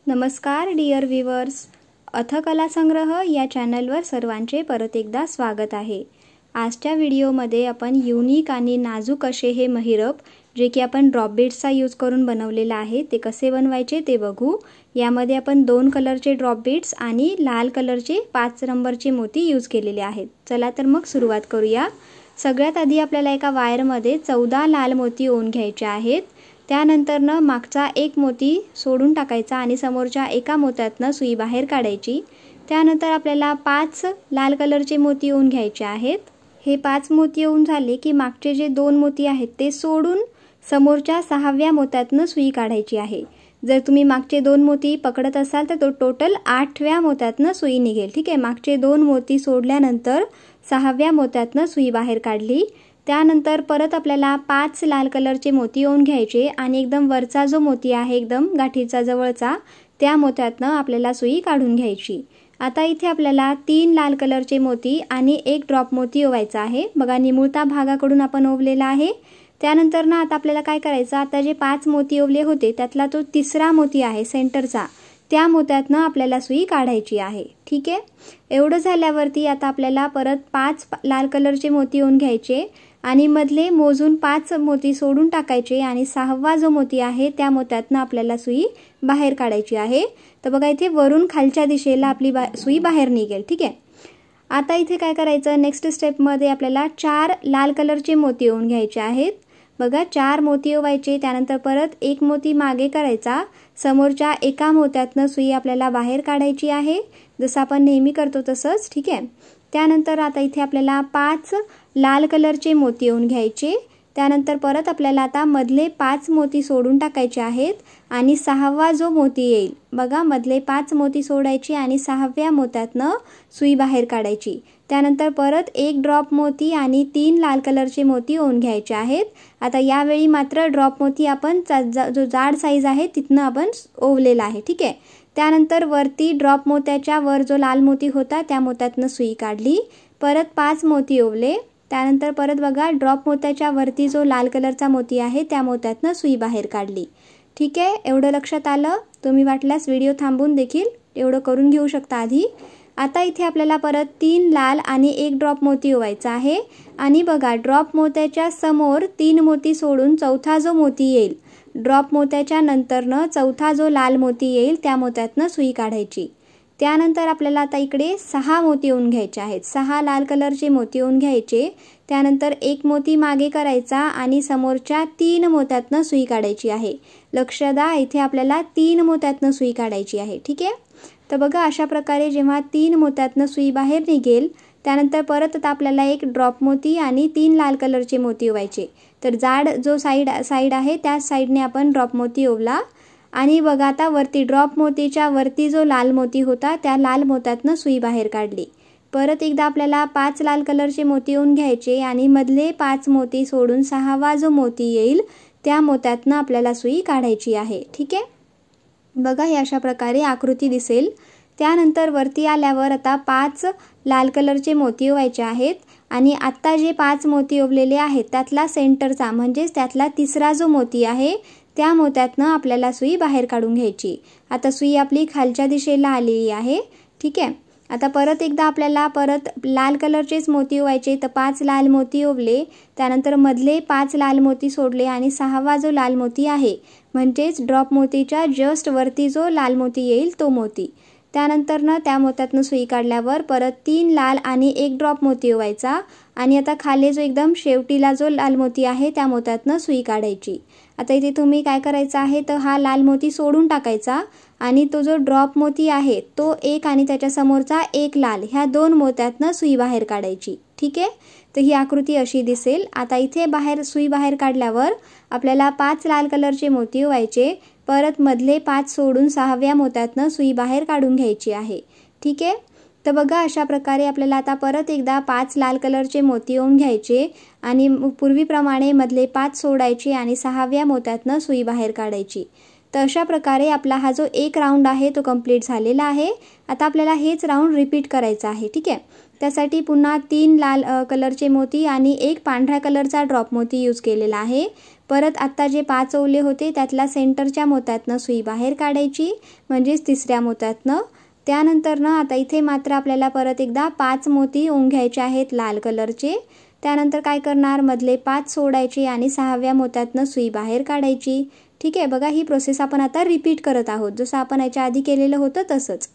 नमस्कार dear viewers, अथकला संग्रह या चॅनलवर सर्वांचे परत एकदा स्वागत आहे। आजच्या व्हिडिओमध्ये आपण युनिक आणि नाजूक असे हे महिरप जे की आपण ड्रॉप बीड्सचा यूज करून बनवलेला आहे ते कसे बनवायचे ते बघू। यामध्ये आपण 2 कलरचे ड्रॉप बीड्स आणि लाल कलरचे 5 नंबरचे मोती यूज केलेले आहेत। चला तर मग सुरुवात करूया। सगळ्यात आधी आपल्याला एका वायरमध्ये 14 लाल मोती ओवून घ्यायचे आहेत। त्यानंतर मागचा एक मोती सोडून टाकायचा आणि समोरच्या एका मोत्यातनं सुई बाहेर काढायची। त्यानंतर आपल्याला 5 लाल कलरचे मोती ओवून घ्यायचे आहेत। हे 5 मोती ओवून झाले की मागचे जे 2 मोती आहेत ते सोडून समोरच्या 6व्या मोत्यातनं सुई काढायची आहे। जर तुम्ही मागचे 2 मोती पकडत असाल तर तो टोटल 8व्या मोत्यातनं सुई निघेल। ठीक आहे, मागचे 2 मोती सोडल्यानंतर 6व्या मोत्यातनं सुई बाहेर काढली। त्यानंतर परत आपल्याला 5 लाल कलरचे मोती ओवून घ्यायचे आणि एकदम वरचा जो मोती आहे एकदम गाठीचा जवळचा त्या मोत्यातनं आपल्याला सुई काढून घ्यायची। आता इथे आपल्याला 3 लाल कलरचे मोती आणि 1 ड्रॉप मोती ओवायचा आहे। बघा निमुळता भागाकडून आपण ओवलेला आहे। त्यानंतर आता आपल्याला काय करायचं, आता जे 5 मोती ओवले होते त्यातला तो तिसरा मोती आहे सेंटरचा, त्या मोत्यातनं आपल्याला सुई काढायची आहे। ठीक आहे, एवढं झाल्यावरती आता आपल्याला परत 5 लाल कलरचे मोती ओवून घ्यायचे आणि मधले मोजून 5 मोती सोडून टाकायचे आणि 6वा जो मोती आहे त्या मोत्यातनं आपल्याला सुई बाहेर काढायची आहे। तर बघा इथे वरून खालच्या दिशेला आपली सुई बाहेर निघेल। ठीक आहे, आता इथे काय करायचं, नेक्स्ट स्टेपमध्ये आपल्याला 4 लाल कलरचे मोती ओवून घ्यायचे आहेत। बघा 4 मोती ओवायचे, त्यानंतर परत 1 मोती मागे करायचा, समोरच्या एका मोत्यातनं सुई आपल्याला बाहेर काढायची आहे जसं आपण नेहमी करतो तसंच। ठीक आहे, त्यानंतर आता इथे आपल्याला 5 लाल कलरचे मोती ओवून घ्यायचे। त्यानंतर परत आपल्याला आता मधले 5 मोती सोडून टाकायचे आहेत आणि 6वा जो मोती येईल बघा मधले 5 मोती सोडायचे आणि 6व्या मोत्यातनं सुई बाहेर काढायची। त्यानंतर परत 1 ड्रॉप मोती आणि 3 लाल कलरचे मोती ओवून घ्यायचे आहेत। आता यावेळी मात्र ड्रॉप मोती आपण जो जाड साईज आहे तिथनं आपण ओवलेला आहे। ठीक आहे, त्यानंतर वरती ड्रॉप मोत्याच्या वर जो लाल मोती होता त्या मोत्यातनं सुई काढली, परत 5 मोती ओवले। त्यानंतर परत बघा ड्रॉप मोत्याच्या वरती जो लाल कलरचा मोती आहे त्या मोत्यातनं सुई बाहेर काढली। ठीक आहे, एवढं लक्षात आलं। तुम्ही वाटल्यास व्हिडिओ थांबून देखील एवढं करून घेऊ शकता आधी। आता इथे आपल्याला परत 3 लाल आणि 1 ड्रॉप मोती ओवायचा आहे आणि बघा ड्रॉप मोत्याच्या समोर 3 मोती सोडून चौथा जो मोती येईल, ड्रॉप मोत्याच्या नंतरनं चौथा जो लाल मोती येईल त्या मोत्यातनं सुई काढायची। त्यानंतर आपल्याला आता इकडे 6 मोती ओवून घ्यायचे आहेत। 6 लाल कलरचे मोती ओवून घ्यायचे, त्यानंतर 1 मोती मागे करायचा आणि समोरच्या 3 मोत्यातनं सुई काढायची आहे। लक्ष द्या, इथे आपल्याला 3 मोत्यातनं सुई काढायची आहे। ठीक आहे, तर बघा अशा प्रकारे जेव्हा 3 मोत्यातनं सुई बाहेर निघेल त्यानंतर परत आता आपल्याला 1 ड्रॉप मोती आणि 3 लाल कलरचे मोती ओवायचे। तर जाड जो साईड आहे त्या साईडने आपण ड्रॉप मोती ओवला आणि बघा आता वरती ड्रॉप मोतीच्या वरती जो लाल मोती होता त्या लाल मोत्यातनं सुई बाहेर काढली। परत एकदा आपल्याला 5 लाल कलरचे मोती ओवून घ्यायचे आणि मधले 5 मोती सोडून 6वा जो मोती येईल त्या मोत्यातनं आपल्याला सुई काढायची आहे। ठीक आहे, बघा हे अशा प्रकारे आकृती दिसेल। त्यानंतर वरती आल्यावर आता 5 लाल कलरचे मोती ओवायचे आहेत आणि आत्ता जे 5 मोती ओवलेले आहेत त्यातला सेंटरचा म्हणजेच त्यातला तिसरा जो मोती आहे त्या मोत्यातनं आपल्याला सुई बाहेर काढून घ्यायची। आता सुई आपली खालच्या दिशेला आलेली आहे। ठीक आहे, आता परत एकदा आपल्याला परत लाल कलरचेच मोती ओवायचे। तर 5 लाल मोती ओवले, त्यानंतर मधले 5 लाल मोती सोडले आणि 6वा जो लाल मोती आहे म्हणजेच ड्रॉप मोतीच्या जस्ट वरती जो लाल मोती येईल तो मोती, त्यानंतर त्या मोत्यातनं सुई काढल्यावर परत 3 लाल आणि 1 ड्रॉप मोती ओवायचा आणि आता खाली जो एकदम शेवटीला जो लाल मोती आहे त्या मोत्यातनं सुई काढायची। आता इथे तुम्ही काय करायचं आहे, तर हा लाल मोती सोडून टाकायचा आणि तो जो ड्रॉप मोती आहे तो 1 आणि त्याच्या समोरचा 1 लाल ह्या 2 मोत्यातनं सुई बाहेर काढायची। ठीक आहे, तर ही आकृती अशी दिसेल। आता इथे सुई बाहेर काढल्यावर आपल्याला 5 लाल कलरचे मोती ओवायचे, परत मधले 5 सोडून 6व्या मोत्यातनं सुई बाहेर काढून घ्यायची आहे। ठीक आहे, तर बघा अशा प्रकारे आपल्याला आता परत एकदा 5 लाल कलरचे मोती ओवून घ्यायचे आणि पूर्वीप्रमाणे मधले 5 सोडायचे आणि 6व्या मोत्यातनं सुई बाहेर काढायची। तर अशा प्रकारे आपला हा जो 1 राऊंड आहे तो कंप्लीट झालेला आहे। आता आपल्याला हेच राऊंड रिपीट करायचं आहे। ठीक आहे, त्यासाठी पुन्हा 3 लाल कलरचे मोती आणि 1 पांढऱ्या कलरचा ड्रॉप मोती यूज केलेला आहे। परत आता जे 5 ओवले होते त्यातला सेंटरच्या मोत्यातनं सुई बाहेर काढायची, म्हणजेच तिसऱ्या मोत्यातनं. त्यानंतर ना आता इथे मात्र आपल्याला परत एकदा 5 मोती ओवून घ्यायचे आहेत लाल कलरचे. त्यानंतर काय करणार, मधले 5 सोडायचे आणि 6व्या मोत्यातनं सुई बाहेर काढायची. ठीक आहे, बघा ही प्रोसेस आपण आता रिपीट करत आहोत, जसं आपण याच्या आधी केलेलं होतं तसंच.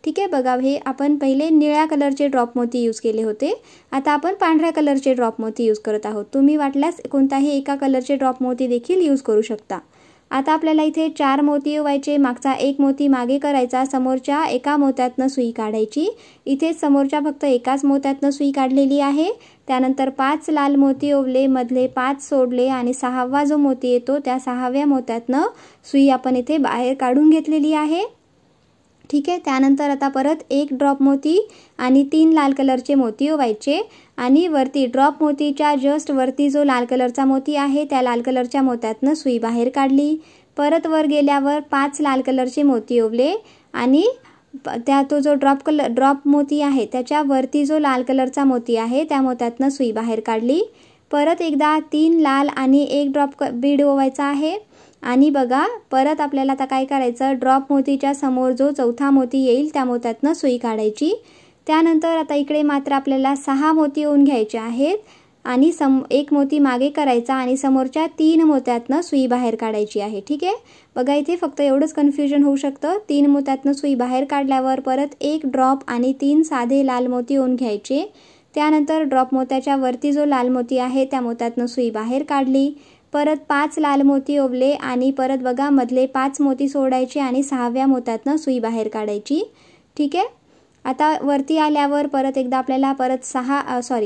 ठीक आहे, बघा हे आपण पहिले निळ्या कलरचे ड्रॉप मोती यूज केले होते, आता आपण पांढऱ्या कलरचे ड्रॉप मोती यूज करत आहोत. तुम्ही वाटल्यास कोणताही एका कलरचे ड्रॉप मोती देखील यूज करू शकता. आता आपल्याला इथे 4 मोती ओवायचे, मागचा 1 मोती मागे करायचा, समोरच्या एका मोत्यातनं सुई काढायची. इथे समोरच्या फक्त एकाच मोत्यातनं सुई काढलेली आहे. त्यानंतर 5 लाल मोती ओवले, मधले 5 सोडले आणि 6वा जो मोती येतो त्या 6व्या मोत्यातनं सुई आपण इथे बाहेर काढून घेतलेली आहे. ठीक आहे, त्यानंतर आता परत 1 ड्रॉप मोती आणि 3 लाल कलरचे मोती ओवायचे आणि वरती ड्रॉप मोतीच्या जस्ट वरती जो लाल कलरचा मोती आहे त्या लाल कलरच्या मोत्यातनं सुई बाहेर काढली. परत वर गेल्यावर 5 लाल कलरचे मोती ओवले आणि त्या तो जो ड्रॉप मोती आहे त्याच्या वरती जो लाल कलरचा मोती आहे त्या मोत्यातनं सुई बाहेर काढली. परत एकदा 3 लाल आणि 1 ड्रॉप बीड ओवायचा आहे. आणि बघा परत आपल्याला आता काय करायचं, ड्रॉप मोतीच्या समोर जो चौथा मोती येईल त्या मोत्यातनं सुई काढायची. त्यानंतर आता इकडे मात्र आपल्याला 6 मोती ओवून घ्यायचे आहेत आणि 1 मोती मागे करायचा आणि समोरच्या 3 मोत्यातनं सुई बाहेर काढायची आहे. ठीक आहे, बघा इथे फक्त एवढंच कन्फ्युजन होऊ शकतं. 3 मोत्यातनं सुई बाहेर काढल्यावर परत 1 ड्रॉप आणि 3 साधे लाल मोती ओवून घ्यायचे. त्यानंतर ड्रॉप मोत्याच्या वरती जो लाल मोती आहे त्या मोत्यातनं सुई बाहेर काढली. परत 5 लाल मोती ओवले आणि परत बघा मधले 5 मोती सोडायचे आणि 6व्या मोत्यातनं सुई बाहेर काढायची. ठीक आहे, आता वरती आल्यावर परत एकदा आपल्याला परत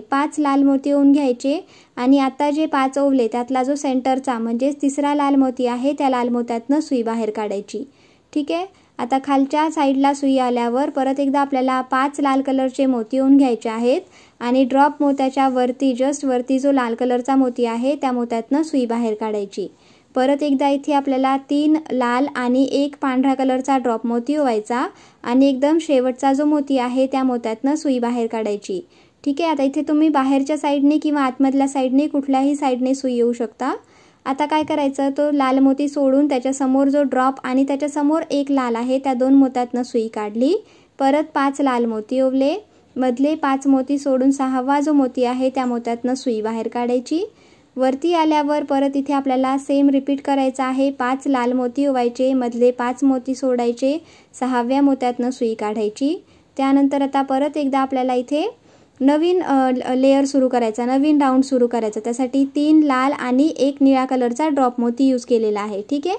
5 लाल मोती ओवून घ्यायचे आणि आता जे 5 ओवले त्यातला जो सेंटरचा म्हणजेच तिसरा लाल मोती आहे त्या लाल मोत्यातनं सुई बाहेर काढायची. ठीक आहे, आता खालच्या साईडला सुई आल्यावर परत एकदा आपल्याला 5 लाल कलरचे मोती ओवून घ्यायचे आहेत आणि ड्रॉप मोत्याच्या वरती जस्ट वरती जो लाल कलरचा मोती आहे त्या मोत्यातनं सुई बाहेर काढायची. परत एकदा इथे आपल्याला 3 लाल आणि 1 पांढरा कलरचा ड्रॉप मोती ओवायचा आणि एकदम शेवटचा जो मोती आहे त्या मोत्यातनं सुई बाहेर काढायची. ठीक आहे, आता इथे तुम्ही बाहेरच्या साईडने किंवा आतमधल्या साईडने कुठल्याही साईडने सुई येऊ शकता. आता काय करायचं, तो लाल मोती सोडून त्याच्या समोर जो ड्रॉप आणि त्याच्या समोर 1 लाल आहे त्या 2 मोत्यातनं सुई काढली. परत 5 लाल मोती ओवले, मधले 5 मोती सोडून 6वा जो मोती आहे त्या मोत्यातनं सुई बाहेर काढायची. वरती आल्यावर परत इथे आपल्याला सेम रिपीट करायचं आहे. 5 लाल मोती ओवायचे, मधले 5 मोती सोडायचे, 6व्या मोत्यातनं सुई काढायची. त्यानंतर आता परत एकदा आपल्याला इथे नवीन लेयर सुरू करायचा, नवीन राऊंड सुरू करायचा. त्यासाठी 3 लाल आणि 1 निळा कलरचा ड्रॉप मोती यूज केलेला आहे. ठीक आहे,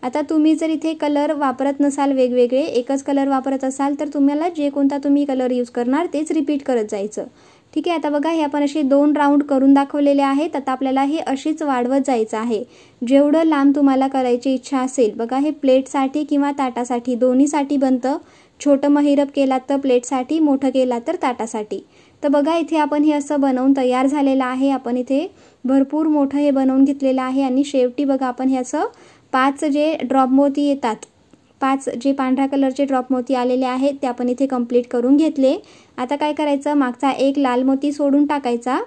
आता तुम्ही जर इथे कलर वापरत नसाल वेगवेगळे, एकच कलर वापरत असाल तर तुम्हाला जे कोणता तुम्ही कलर यूज करणार तेच रिपीट करत जायचं. ठीक आहे, आता बघा हे आपण असे 2 राऊंड करून दाखवलेले आहेत. आता आपल्याला हे अशीच वाढवत जायचं आहे जेवढं लांब तुम्हाला करायची इच्छा असेल. बघा हे प्लेटसाठी किंवा ताटासाठी दोन्हीसाठी बनतं. छोटं महिरप केलात तर प्लेटसाठी, मोठं केलात तर ताटासाठी. तर बघा इथे आपण हे असं बनवून तयार झालेलं आहे. आपण इथे भरपूर मोठं हे बनवून घेतलेलं आहे आणि शेवटी बघा आपण हे असं 5 जे ड्रॉप मोती येतात, 5 जे पांढऱ्या कलरचे ड्रॉप मोती आलेले आहेत ते आपण इथे कंप्लीट करून घेतले. आता काय करायचं, मागचा 1 लाल मोती सोडून टाकायचा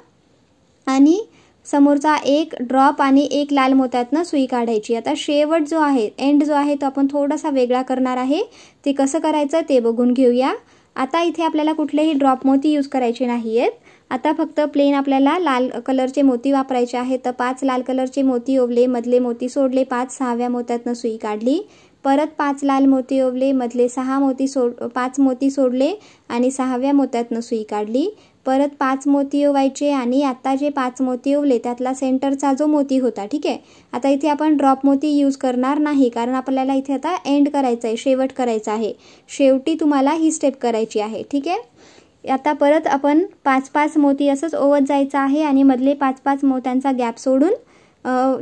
आणि समोरचा 1 ड्रॉप आणि 1 लाल मोत्यातनं सुई काढायची. आता शेवट जो आहे, एंड जो आहे तो आपण थोडासा वेगळा करणार आहे. ते कसं करायचं ते बघून घेऊया. आता इथे आपल्याला कुठलेही ड्रॉप मोती यूज करायचे नाही आहेत. आता फक्त प्लेन आपल्याला लाल कलरचे मोती वापरायचे आहेत. तर 5 लाल कलरचे मोती ओवले, मधले मोती सोडले, 5 6व्या मोत्यातनं सुई काढली. परत 5 लाल मोती ओवले, मधले 5 मोती सोडले आणि 6व्या मोत्यातनं सुई काढली. परत 5 मोती ओवायचे आणि आता जे 5 मोती ओवले त्यातला सेंटरचा जो मोती होता. ठीक आहे, आता इथे आपण ड्रॉप मोती यूज करणार नाही कारण आपल्याला इथे आता एंड करायचं आहे, शेवट करायचा आहे. शेवटी तुम्हाला ही स्टेप करायची आहे. ठीक आहे, आता परत आपण 5-5 मोती असंच ओवत जायचं आहे आणि मधले 5-5 मोत्यांचा गॅप सोडून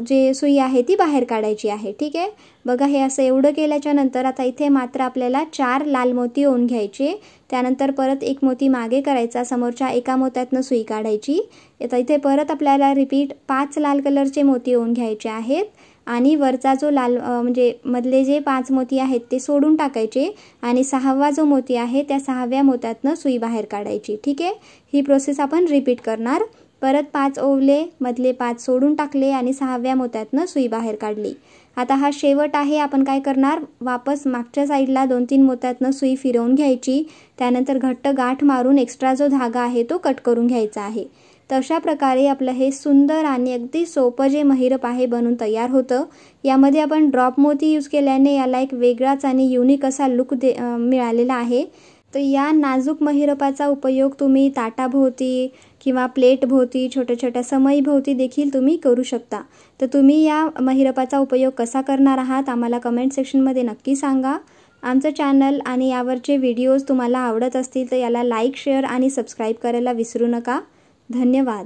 जे सुई आहे ती बाहेर काढायची आहे. ठीक आहे, बघा हे असं एवढं केल्याच्या नंतर आता इथे मात्र आपल्याला 4 लाल मोती ओवून घ्यायचे. त्यानंतर परत 1 मोती मागे करायचा, समोरच्या एका मोत्यातनं सुई काढायची. आता इथे परत आपल्याला रिपीट 5 लाल कलरचे मोती ओवून घ्यायचे आहेत आणि वरचा जो लाल म्हणजे मधले जे 5 मोती आहेत ते सोडून टाकायचे आणि 6वा जो मोती आहे त्या 6व्या मोत्यातनं सुई बाहेर काढायची. ठीक आहे, ही प्रोसेस आपण रिपीट करणार. परत 5 ओवले, मधले 5 सोडून टाकले आणि 6व्या मोत्यातनं सुई बाहेर काढली। आता हा शेवट आहे। आपण काय करणार, वापस मागच्या साईडला 2-3 मोत्यातनं सुई फिरवून घ्यायची, त्यानंतर घट्ट गाठ मारून एक्स्ट्रा जो धागा आहे तो कट करून घ्यायचा आहे। तर अशा प्रकारे आपलं हे सुंदर आणि अगदी सोपं जे महिरप आहे बनून तयार होतं। यामध्ये आपण ड्रॉप मोती यूज केल्याने याला एक वेगळाच आणि युनिक असा लुक मिळालेला आहे। तर या नाजूक महिरपाचा उपयोग तुम्ही ताटाभोवती किंवा प्लेटभोवती, छोट्या-छोट्या समईभोवती देखील तुम्ही करू शकता। तर तुम्ही या महिरपाचा उपयोग कसा करणार आहात आम्हाला कमेंट सेक्शनमध्ये नक्की सांगा। आमचं चॅनल आणि यावरचे व्हिडिओज तुम्हाला आवडत असतील तर याला लाईक, शेअर आणि सबस्क्राईब करायला विसरू नका। धन्यवाद।